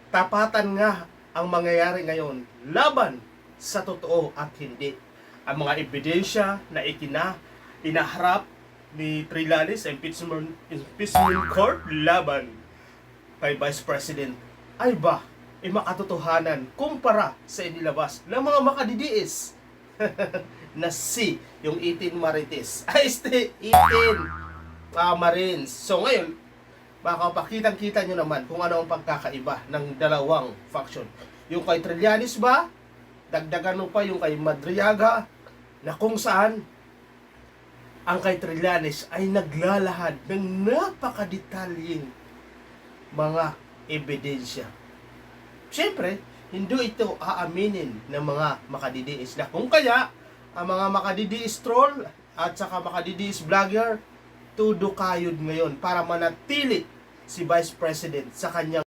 Tapatan nga ang mangyayari ngayon laban sa totoo at hindi. Ang mga ebidensya na inaharap ni Trillanes sa impeachment court laban kay Vice President ay ba makatotohanan kumpara sa inilabas ng mga makadidiis na yung 18 Marites ay 18 Marines. So ngayon, makapakitang-kita nyo naman kung ano ang pagkakaiba ng dalawang faction. Yung kay Trillanes ba, dagdagan mo pa yung kay Madriaga, na kung saan ang kay Trillanes ay naglalahad ng napakadetalyeng mga ebidensya. Siyempre, hindi ito aaminin ng mga makadidiis na kung kaya ang mga makadidiis troll at saka makadidiis vlogger tudo kayod ngayon para manatili si Vice President sa kanyang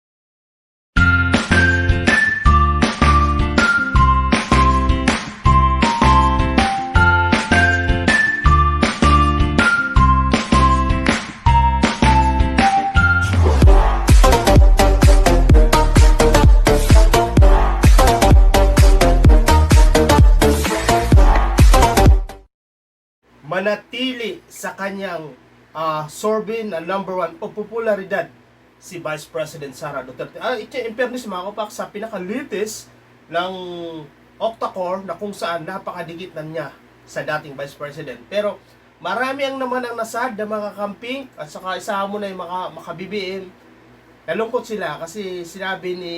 sorbin ang number 1 popularidad si Vice President Sara Duterte. In fairness mga kapak, sa pinakalitis ng octa-core na kung saan napakadikit na niya sa dating Vice President. Pero marami ang naman ang nasad na mga camping at saka isa mo na yung maka-BBM. Nalungkot sila kasi sinabi ni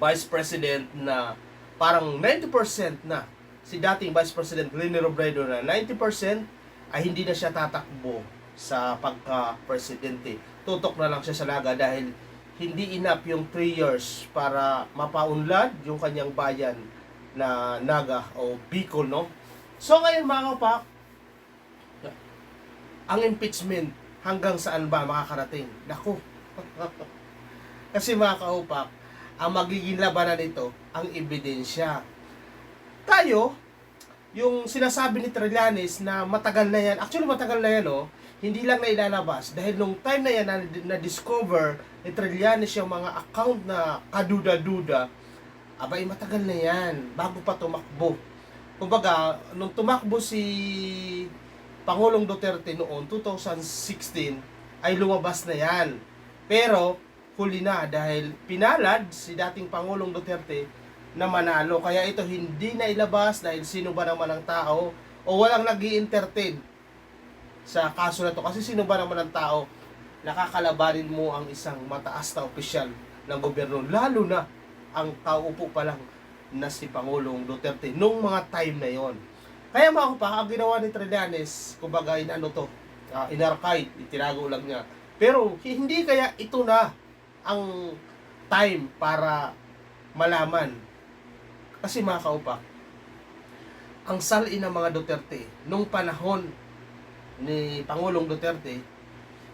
Vice President na parang 90% na si dating Vice President Leni Robredo na 90% ay hindi na siya tatakbo sa pagka-presidente. Tutok na lang siya sa laga dahil hindi enough yung 3 years para mapaunlad yung kanyang bayan na Naga o Bicol, no? So ngayon mga kapak, ang impeachment hanggang saan ba makakarating? Naku! Kasi mga kaupak, ang magiging labanan nito, ang ebidensya. Tayo, yung sinasabi ni Trillanes na matagal na yan, actually matagal na yan, hindi lang na ilalabas. Dahil nung time na yan na-discover ni Trillanes yung mga account na kaduda-duda, abay matagal na yan, bago pa tumakbo. Kumbaga, nung tumakbo si Pangulong Duterte noon, 2016, ay lumabas na yan. Pero, huli na dahil pinalad si dating Pangulong Duterte na manalo. Kaya ito hindi na ilabas dahil sino ba naman ang tao o walang nag-i-entertain sa kaso na to. Kasi sino ba naman ang tao nakakalabanin mo ang isang mataas na opisyal ng gobyerno, lalo na ang kaupo pa lang na si Pangulong Duterte nung mga time na yon. Kaya mga kapak, ang ginawa ni Trillanes, kumbaga inarchive, itinago lang niya. Pero hindi kaya ito na ang time para malaman. Kasi mga kaupak, ang salin ng mga Duterte nung panahon ni Pangulong Duterte,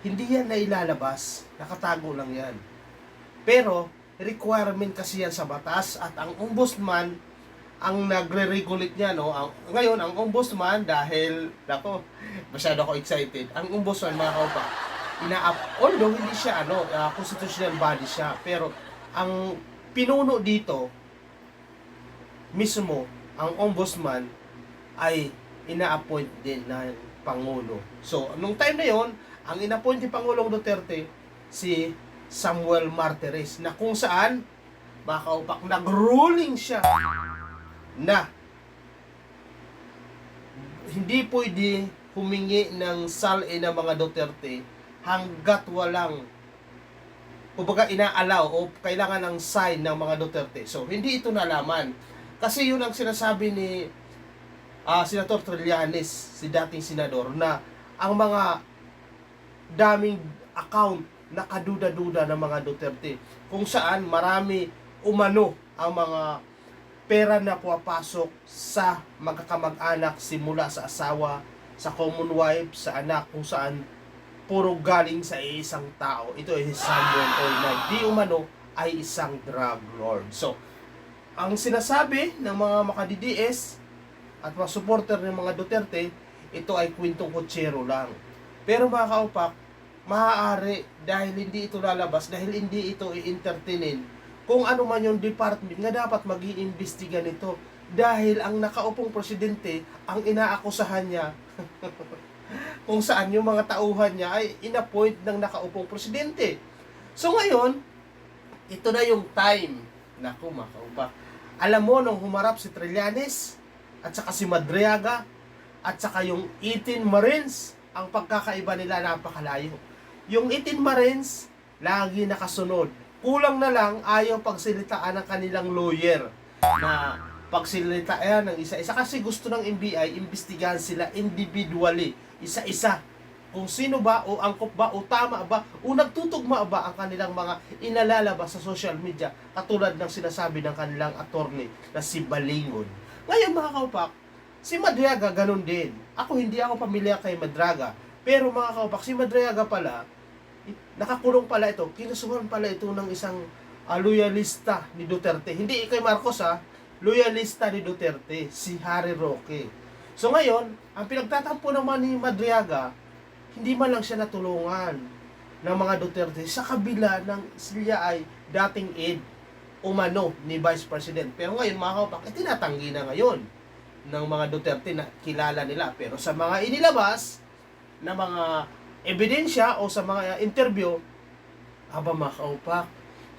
hindi yan na ilalabas, nakatago lang yan. Pero requirement kasi yan sa batas at ang ombudsman ang nagre-regulate niya, no? Ngayon ang ombudsman, dahil masyado ako excited. Ang ombudsman mga kaupak, although hindi siya constitutional body siya, pero ang pinuno dito mismo, ang ombudsman ay ina-appoint din ng Pangulo. So, nung time na yon, ang ina-appoint ni Pangulong Duterte si Samuel Martires, na kung saan makaupak nag-ruling siya na hindi pwede humingi ng salin ng mga Duterte hanggat walang kumbaga inaalaw o kailangan ng sign ng mga Duterte. So, hindi ito nalaman. Kasi yun ang sinasabi ni Senator Trillanes, si dating senador, na ang mga daming account na kaduda-duda ng mga Duterte, kung saan marami umano ang mga pera na pumapasok sa magkakamag-anak simula sa asawa, sa common wife, sa anak, kung saan puro galing sa isang tao. Ito ay Samuel na di umano ay isang drug lord. So, ang sinasabi ng mga makadidies at mga supporter ng mga Duterte, ito ay kwentong kutsero lang. Pero mga kaupak, maaari dahil hindi ito lalabas, dahil hindi ito i-entertainin kung ano man yung department nga dapat mag-iimbestiga nito. Dahil ang nakaupong presidente, ang inaakusahan niya, kung saan yung mga tauhan niya ay inappoint ng nakaupong presidente. So ngayon, ito na yung time. Naku, makaupa. Alam mo, nung humarap si Trillanes, at saka si Madriaga, at saka yung 18 Marines, ang pagkakaiba nila napakalayo. Yung 18 Marines, lagi nakasunod. Kulang na lang, ayaw pagsilitaan ng kanilang lawyer na pagsilitaan ng isa-isa. Kasi gusto ng NBI, imbestigahan sila individually, isa-isa. Kung sino ba, o angkop ba, o tama ba, o nagtutugma ba ang kanilang mga inalalabas sa social media, katulad ng sinasabi ng kanilang attorney na si Balingon. Ngayon mga kaupak, si Madriaga ganun din. Ako hindi ako pamilyar kay Madriaga, pero mga kaupak, si Madriaga pala, nakakulong pala ito, kinasuhan pala ito ng isang loyalista ni Duterte. Hindi kay Marcos loyalista ni Duterte, si Harry Roque. So ngayon, ang pinagtatampo naman ni Madriaga, hindi man lang siya natulungan ng mga Duterte sa kabila ng siya ay dating aide umano ni Vice President. Pero ngayon mga kaupak, tinatanggi na ngayon ng mga Duterte na kilala nila. Pero sa mga inilabas na mga ebidensya o sa mga interview, mga kaupak,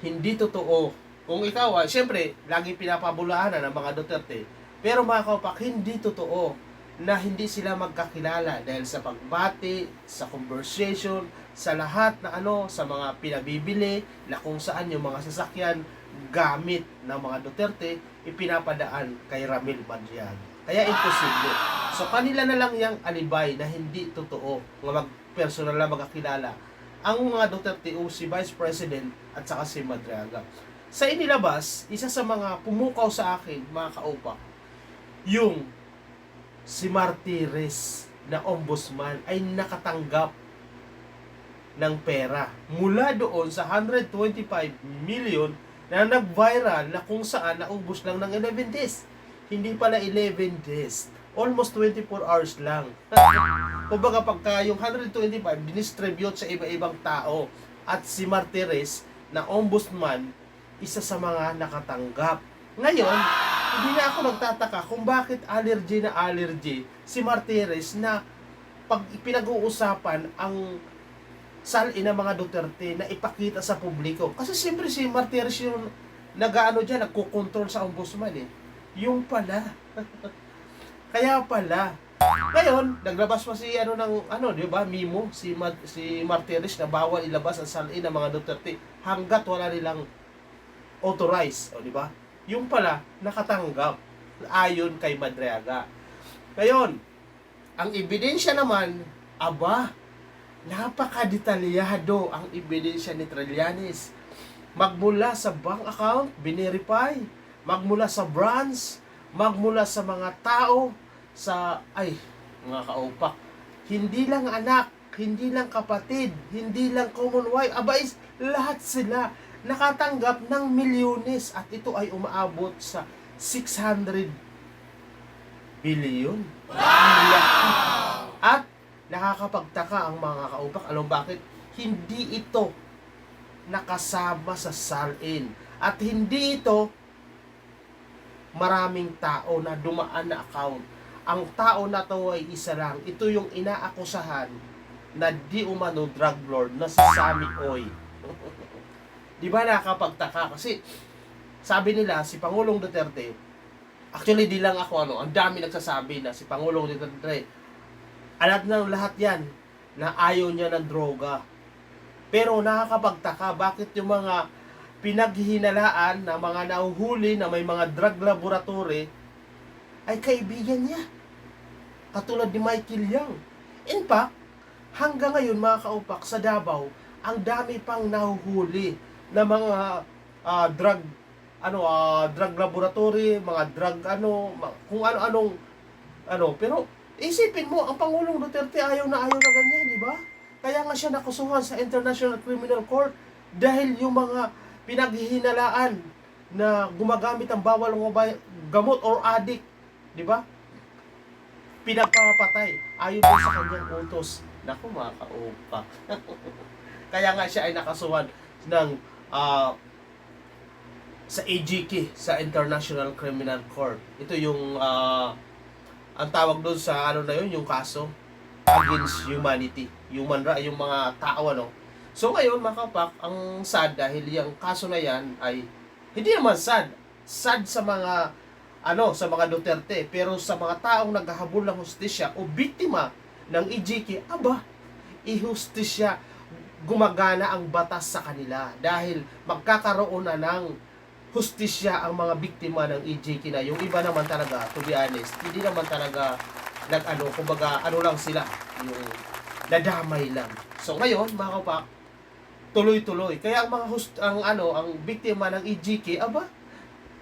hindi totoo. Kung ikaw ay, siyempre, lagi pinapabulaanan ng mga Duterte. Pero mga kaupak, hindi totoo na hindi sila magkakilala dahil sa pagbati, sa conversation, sa lahat na sa mga pinabibili, na kung saan yung mga sasakyan gamit ng mga Duterte, ipinapadaan kay Ramil Madriaga. Kaya imposible. So kanila na lang yung alibay na hindi totoo, nga personal na magkakilala ang mga Duterte o si Vice President at saka si Madriaga. Sa inilabas, isa sa mga pumukaw sa akin, mga kaupak, yung si Martires na ombudsman ay nakatanggap ng pera mula doon sa 125 million na nag-viral na kung saan naubos lang ng 11 days. Hindi pala 11 days. Almost 24 hours lang. Kumbaga pagka yung 125 dinistribute sa iba-ibang tao at si Martires na ombudsman isa sa mga nakatanggap. Ngayon, hindi na ako nagtataka kung bakit allergy si Martires na pag pinag-uusapan ang salin ng mga Duterte na ipakita sa publiko. Kasi siyempre si Martires yung nagko-control sa ombudsman eh. Yung pala. Kaya pala. Ngayon, naglabas pa si di ba, Mimo, si Martires na bawal ilabas ang salin ng mga Duterte hanggat wala nilang authorized, di ba? Yung pala nakatanggap ayon kay Madriaga. Ngayon, ang ebidensya naman, napakadetalyado ang ebidensya ni Trillanes. Magmula sa bank account, binerify, magmula sa branch, magmula sa mga tao, mga kaupak, hindi lang anak, hindi lang kapatid, hindi lang common wife, lahat sila nakatanggap ng milyones at ito ay umaabot sa 600 billion. Wow! At nakakapagtaka ang mga kaupak, alam bakit? Hindi ito nakasama sa salin at hindi ito maraming tao na dumaan na account. Ang tao na to ay isa lang. Ito yung inaakusahan na di umano drug lord na si Sammy Oy. Di ba nakakapagtaka? Kasi sabi nila si Pangulong Duterte, actually di lang ako ang dami nagsasabi na si Pangulong Duterte, alam na lahat yan na ayaw niya ng droga. Pero nakakapagtaka bakit yung mga pinaghihinalaan na mga nahuhuli na may mga drug laboratory ay kaibigan niya. Katulad ni Michael Yang. In fact, hanggang ngayon mga kaupak sa Davao, ang dami pang nahuhuli na mga drug laboratory, mga drug kung ano-anong pero isipin mo, ang Pangulong Duterte ayaw na ganyan, di ba? Kaya nga siya nakusuhan sa International Criminal Court dahil yung mga pinaghihinalaan na gumagamit ng bawal gamot or addict, di ba? Pinagpapatay ayon sa kanyang utos Naku, mga kaupak. Kaya nga siya ay nakasuhan ng sa AGK, sa International Criminal Court. Ito yung ang tawag doon sa ano na yun, yung kaso against humanity, yung mga tao, ano. So ngayon, mga kapak, ang sad dahil yung kaso na yan ay hindi naman sad sa mga sa mga Duterte, pero sa mga taong naghahabol ng hustisya o biktima ng EJK, ihustisya, gumagana ang batas sa kanila dahil magkakaroon na ng hustisya ang mga biktima ng EJK na. Yung iba naman talaga, to be honest, hindi naman talaga kumbaga lang sila, yung nadamay lang. So ngayon, mga kapak, tuloy-tuloy. Kaya ang mga ang biktima ng EJK,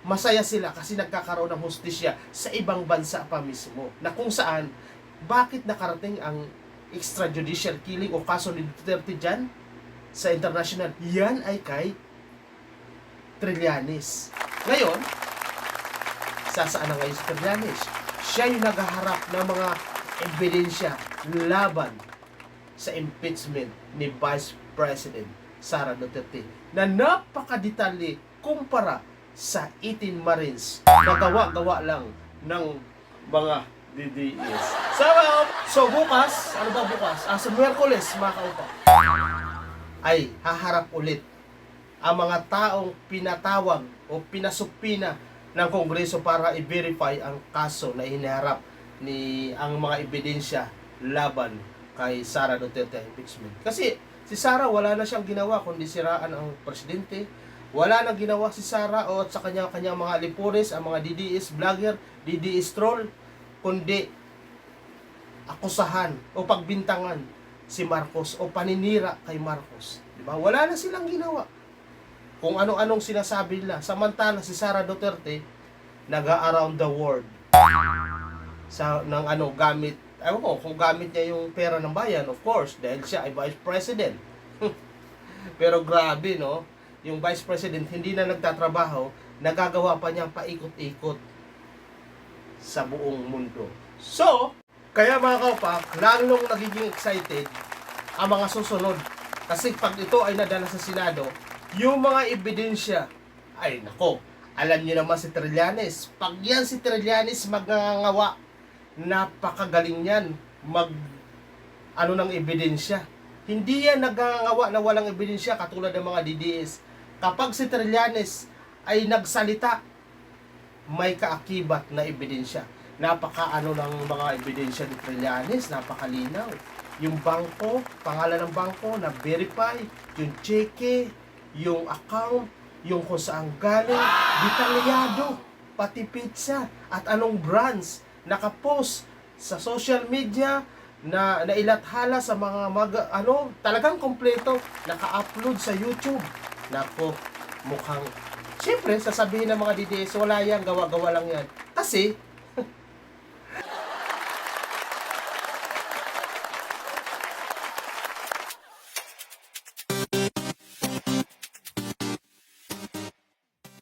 masaya sila kasi nagkakaroon ng hustisya sa ibang bansa pa mismo. Na kung saan, bakit nakarating ang extrajudicial killing o kaso ni Duterte dyan sa international? Yan ay kay Trillanes. Ngayon, saan na ngayon si Trillanes? Siya yung naghaharap ng mga ebidensya laban sa impeachment ni Vice President Sara Duterte na napakadetalye kumpara sa 18 Marines na gawa-gawa lang ng mga DDS. So bukas, ano ba bukas? Sa Miyerkules, mga kaupa, ay haharap ulit ang mga taong pinatawag o pinasupina ng Kongreso para i-verify ang kaso na hinaharap ni ang mga ebidensya laban kay Sara Duterte impeachment. Kasi si Sara wala na siyang ginawa kundi siraan ang presidente. Wala nang ginawa si Sara o sa kanyang mga lipures, ang mga DDS vlogger, DDS troll, kundi akusahan o pagbintangan si Marcos o paninira kay Marcos. Diba? Wala na silang ginawa. Kung ano-anong sinasabi nila. Samantala si Sara Duterte naga-around the world gamit, kung gamit niya yung pera ng bayan, of course, dahil siya ay Vice President. Pero grabe, no? Yung Vice President hindi na nagtatrabaho, nagagawa pa niyang paikot-ikot sa buong mundo. So, kaya mga kaupak, lalong nagiging excited ang mga susunod. Kasi pag ito ay nadala sa Senado, yung mga ebidensya, ay nako, alam niyo naman si Trillanes. Pag yan si Trillanes magangawa, napakagaling yan ng ebidensya. Hindi yan nagangawa na walang ebidensya katulad ng mga DDS. Kapag si Trillanes ay nagsalita, may kaakibat na ebidensya. Ng mga ebidensya ni Trillanes, napakalinaw. Yung bangko, pangalan ng bangko na verify, yung cheque, yung account, yung kung saan galing, detalyado, pati pizza, at anong brands, nakapost sa social media, na nailathala sa talagang kompleto, naka-upload sa YouTube. Nako, mukhang, siyempre, sasabihin ng mga DDS, wala yan, gawa-gawa lang yan. Kasi,